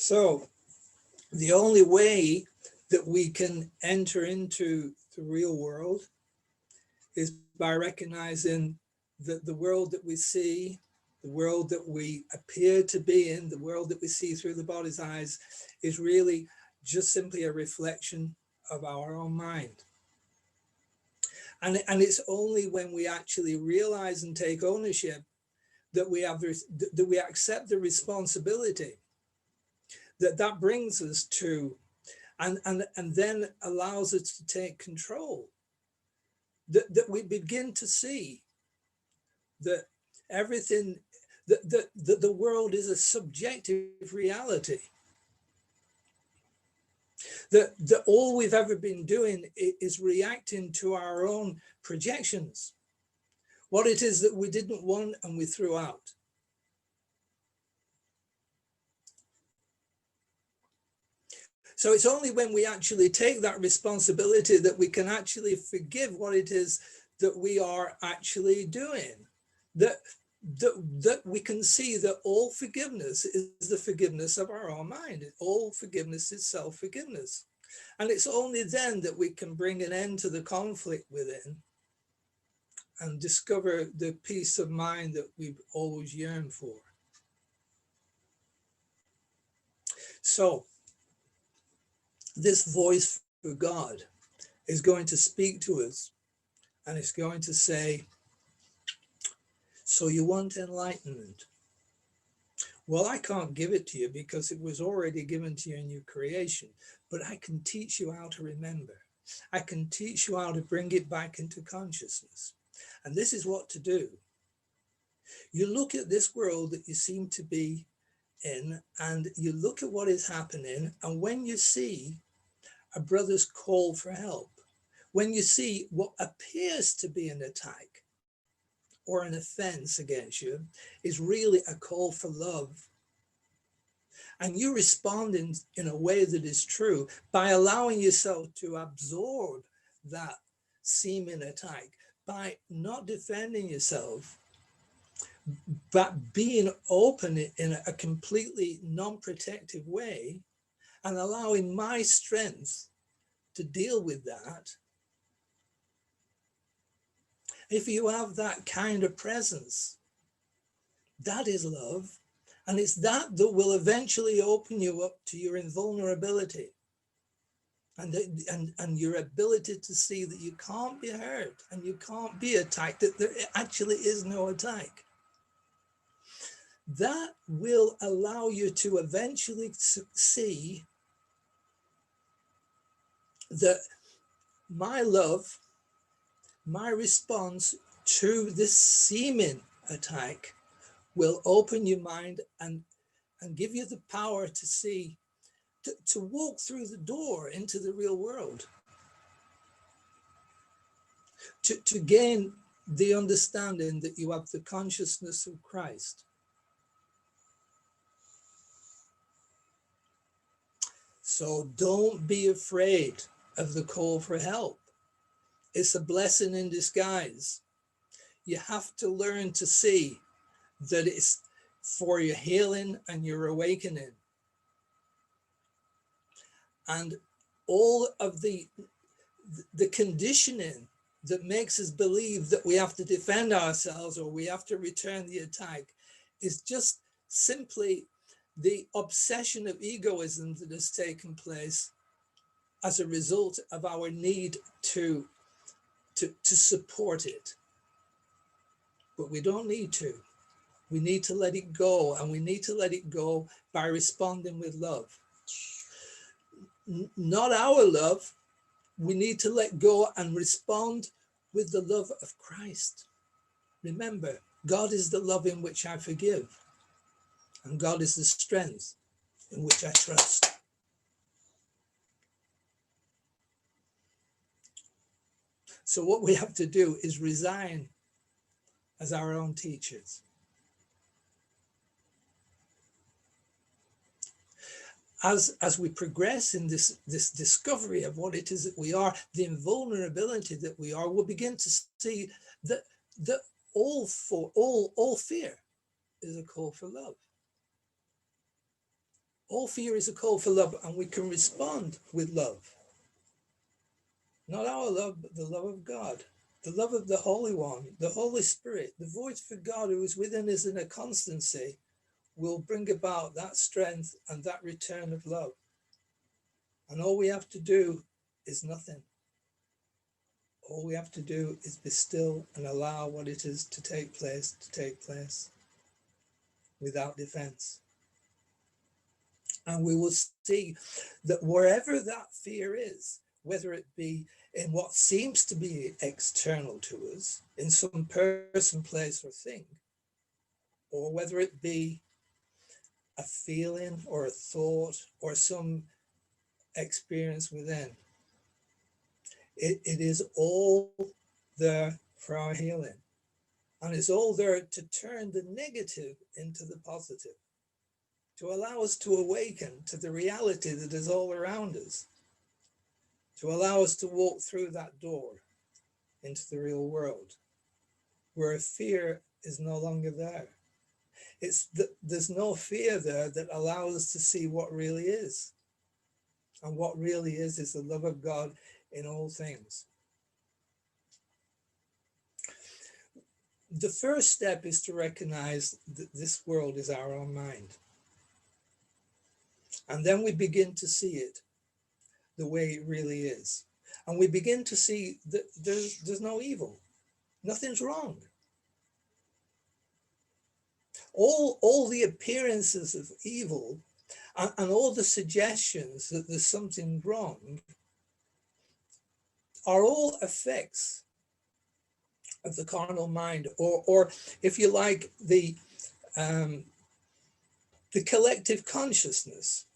So the only way that we can enter into the real world is by recognizing that the world that we see, the world that we appear to be in, the world that we see through the body's eyes, is really just simply a reflection of our own mind. And it's only when we actually realize and take ownership that we accept the responsibility that brings us to, and then allows us to take control, that we begin to see that everything, that the world is a subjective reality. That all we've ever been doing is reacting to our own projections, what it is that we didn't want and we threw out. So it's only when we actually take that responsibility that we can actually forgive what it is that we are actually doing, that we can see that all forgiveness is the forgiveness of our own mind. All forgiveness is self-forgiveness. And it's only then that we can bring an end to the conflict within and discover the peace of mind that we've always yearned for. So this voice for God is going to speak to us, and it's going to say, so you want enlightenment? Well, I can't give it to you because it was already given to you in your creation, but I can teach you how to remember. I can teach you how to bring it back into consciousness. And this is what to do. You look at this world that you seem to be in, and you look at what is happening, and when you see a brother's call for help, when you see what appears to be an attack or an offense against you is really a call for love, and you respond in a way that is true by allowing yourself to absorb that seeming attack, by not defending yourself, but being open in a completely non-protective way and allowing my strength to deal with that. If you have that kind of presence, that is love. And it's that that will eventually open you up to your invulnerability and your ability to see that you can't be hurt and you can't be attacked, that there actually is no attack. That will allow you to eventually see that my love, my response to this seeming attack will open your mind and give you the power to see, to walk through the door into the real world, to gain the understanding that you have the consciousness of Christ. So don't be afraid of the call for help. It's a blessing in disguise. You have to learn to see that it's for your healing and your awakening. And all of the conditioning that makes us believe that we have to defend ourselves or we have to return the attack is just simply the obsession of egoism that has taken place as a result of our need to support it. But we don't need to. We need to let it go, and we need to let it go by responding with love. Not our love. We need to let go and respond with the love of Christ. Remember, God is the love in which I forgive, and God is the strength in which I trust. So what we have to do is resign as our own teachers. As we progress in this discovery of what it is that we are, the invulnerability that we are, we'll begin to see that all fear is a call for love. All fear is a call for love, and we can respond with love. Not our love, but the love of God, the love of the Holy One, the Holy Spirit, the voice for God who is within us in a constancy, will bring about that strength and that return of love. And all we have to do is nothing. All we have to do is be still and allow what it is to take place without defense. And we will see that wherever that fear is, whether it be in what seems to be external to us, in some person, place, or thing, or whether it be a feeling or a thought or some experience within, it is all there for our healing. And it's all there to turn the negative into the positive, to allow us to awaken to the reality that is all around us, to allow us to walk through that door into the real world, where fear is no longer there. There's no fear there that allows us to see what really is. And what really is the love of God in all things. The first step is to recognize that this world is our own mind. And then we begin to see it the way it really is. And we begin to see that there's no evil. Nothing's wrong. All the appearances of evil and all the suggestions that there's something wrong are all effects of the carnal mind, or if you like, the collective consciousness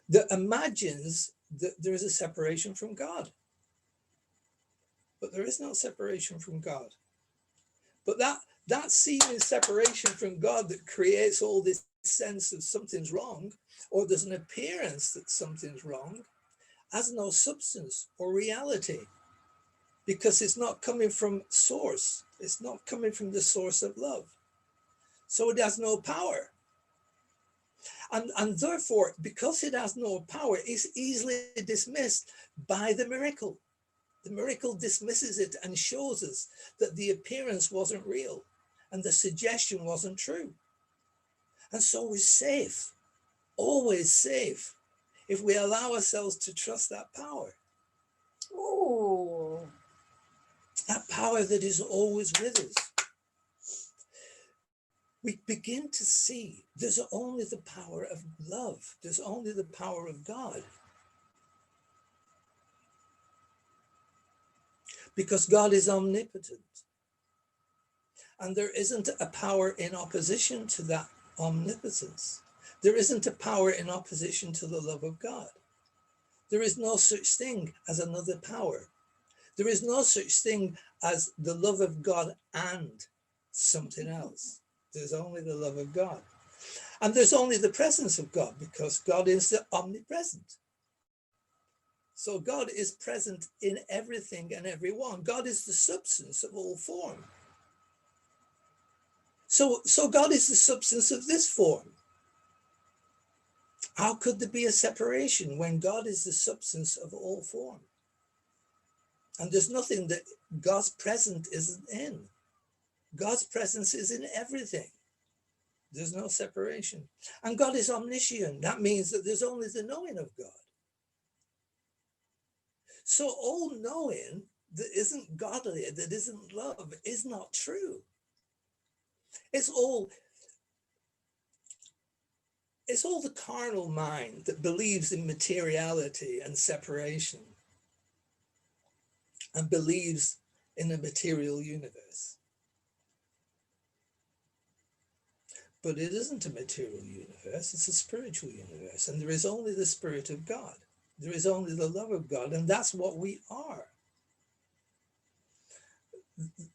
that imagines that there is a separation from God. But there is no separation from God. But that seeming separation from God that creates all this sense of something's wrong, or there's an appearance that something's wrong, has no substance or reality, because it's not coming from source. It's not coming from the source of love. So it has no power. And therefore, because it has no power, it's easily dismissed by the miracle. The miracle dismisses it and shows us that the appearance wasn't real and the suggestion wasn't true. And so we're safe, always safe, if we allow ourselves to trust that power. Ooh. That power that is always with us. We begin to see there's only the power of love. There's only the power of God. Because God is omnipotent. And there isn't a power in opposition to that omnipotence. There isn't a power in opposition to the love of God. There is no such thing as another power. There is no such thing as the love of God and something else. There's only the love of God. And there's only the presence of God, because God is the omnipresent. So God is present in everything and everyone. God is the substance of all form. So God is the substance of this form. How could there be a separation when God is the substance of all form? And there's nothing that God's presence isn't in. God's presence is in everything. There's no separation. And God is omniscient. That means that there's only the knowing of God. So all knowing that isn't godly, that isn't love, is not true. It's all the carnal mind that believes in materiality and separation and believes in a material universe. But it isn't a material universe, it's a spiritual universe. And there is only the Spirit of God. There is only the love of God, and that's what we are.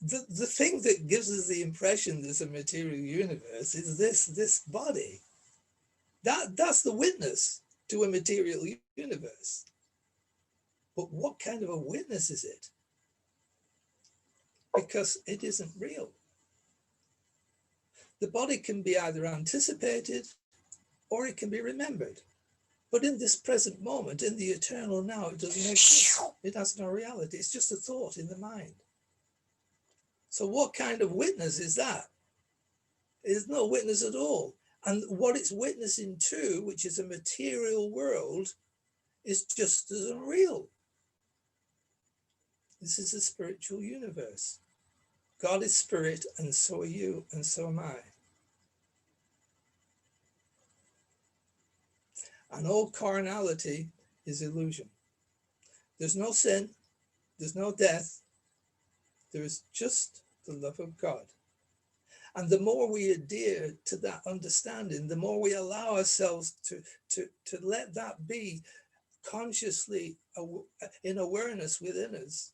The thing that gives us the impression there's a material universe is this body. That's the witness to a material universe. But what kind of a witness is it? Because it isn't real. The body can be either anticipated or it can be remembered. But in this present moment, in the eternal now, it doesn't exist. It has no reality. It's just a thought in the mind. So what kind of witness is that? There's no witness at all. And what it's witnessing to, which is a material world, is just as unreal. This is a spiritual universe. God is spirit, and so are you, and so am I. And all carnality is illusion. There's no sin, there's no death, there is just the love of God. And the more we adhere to that understanding, the more we allow ourselves to let that be consciously in awareness within us,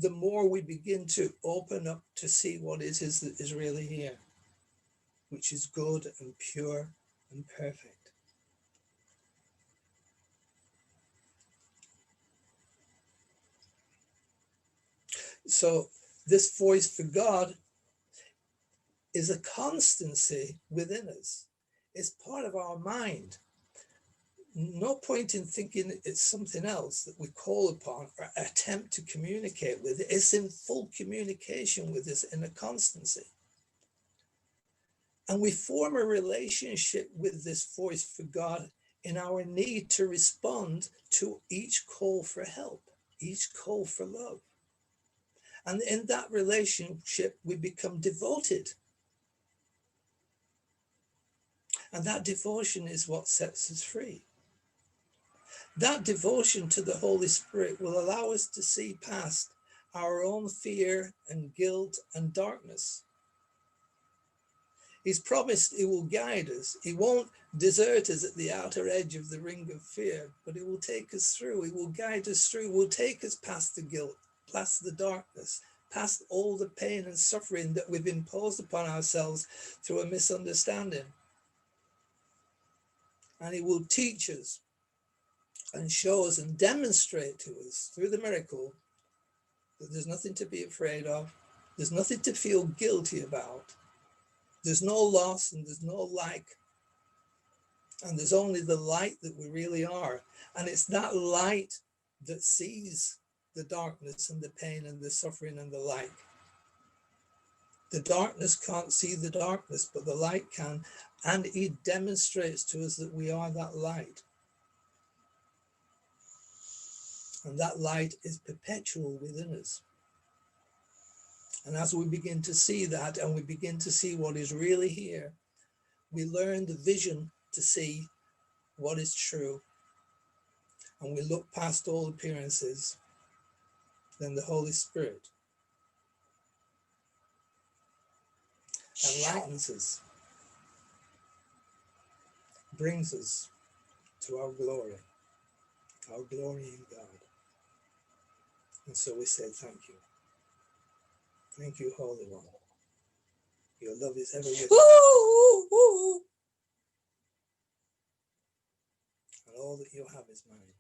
the more we begin to open up to see what it is that is really here, which is good and pure and perfect. So this voice for God is a constancy within us. It's part of our mind. No point in thinking it's something else that we call upon or attempt to communicate with. It's in full communication with us in a constancy. And we form a relationship with this voice for God in our need to respond to each call for help, each call for love. And in that relationship, we become devoted. And that devotion is what sets us free. That devotion to the Holy Spirit will allow us to see past our own fear and guilt and darkness. He's promised he will guide us. He won't desert us at the outer edge of the ring of fear, but he will take us through. He will guide us through. He will take us past the guilt, past the darkness, past all the pain and suffering that we've imposed upon ourselves through a misunderstanding. And he will teach us and show us and demonstrate to us through the miracle that there's nothing to be afraid of. There's nothing to feel guilty about. There's no loss and there's no lack. And there's only the light that we really are. And it's that light that sees the darkness and the pain and the suffering and the like. The darkness can't see the darkness, but the light can. And it demonstrates to us that we are that light. And that light is perpetual within us. And as we begin to see that and we begin to see what is really here, we learn the vision to see what is true. And we look past all appearances. Then the Holy Spirit enlightens us, brings us to our glory in God. And so we say thank you. Thank you, Holy One. Your love is ever with us. And all that you have is mine.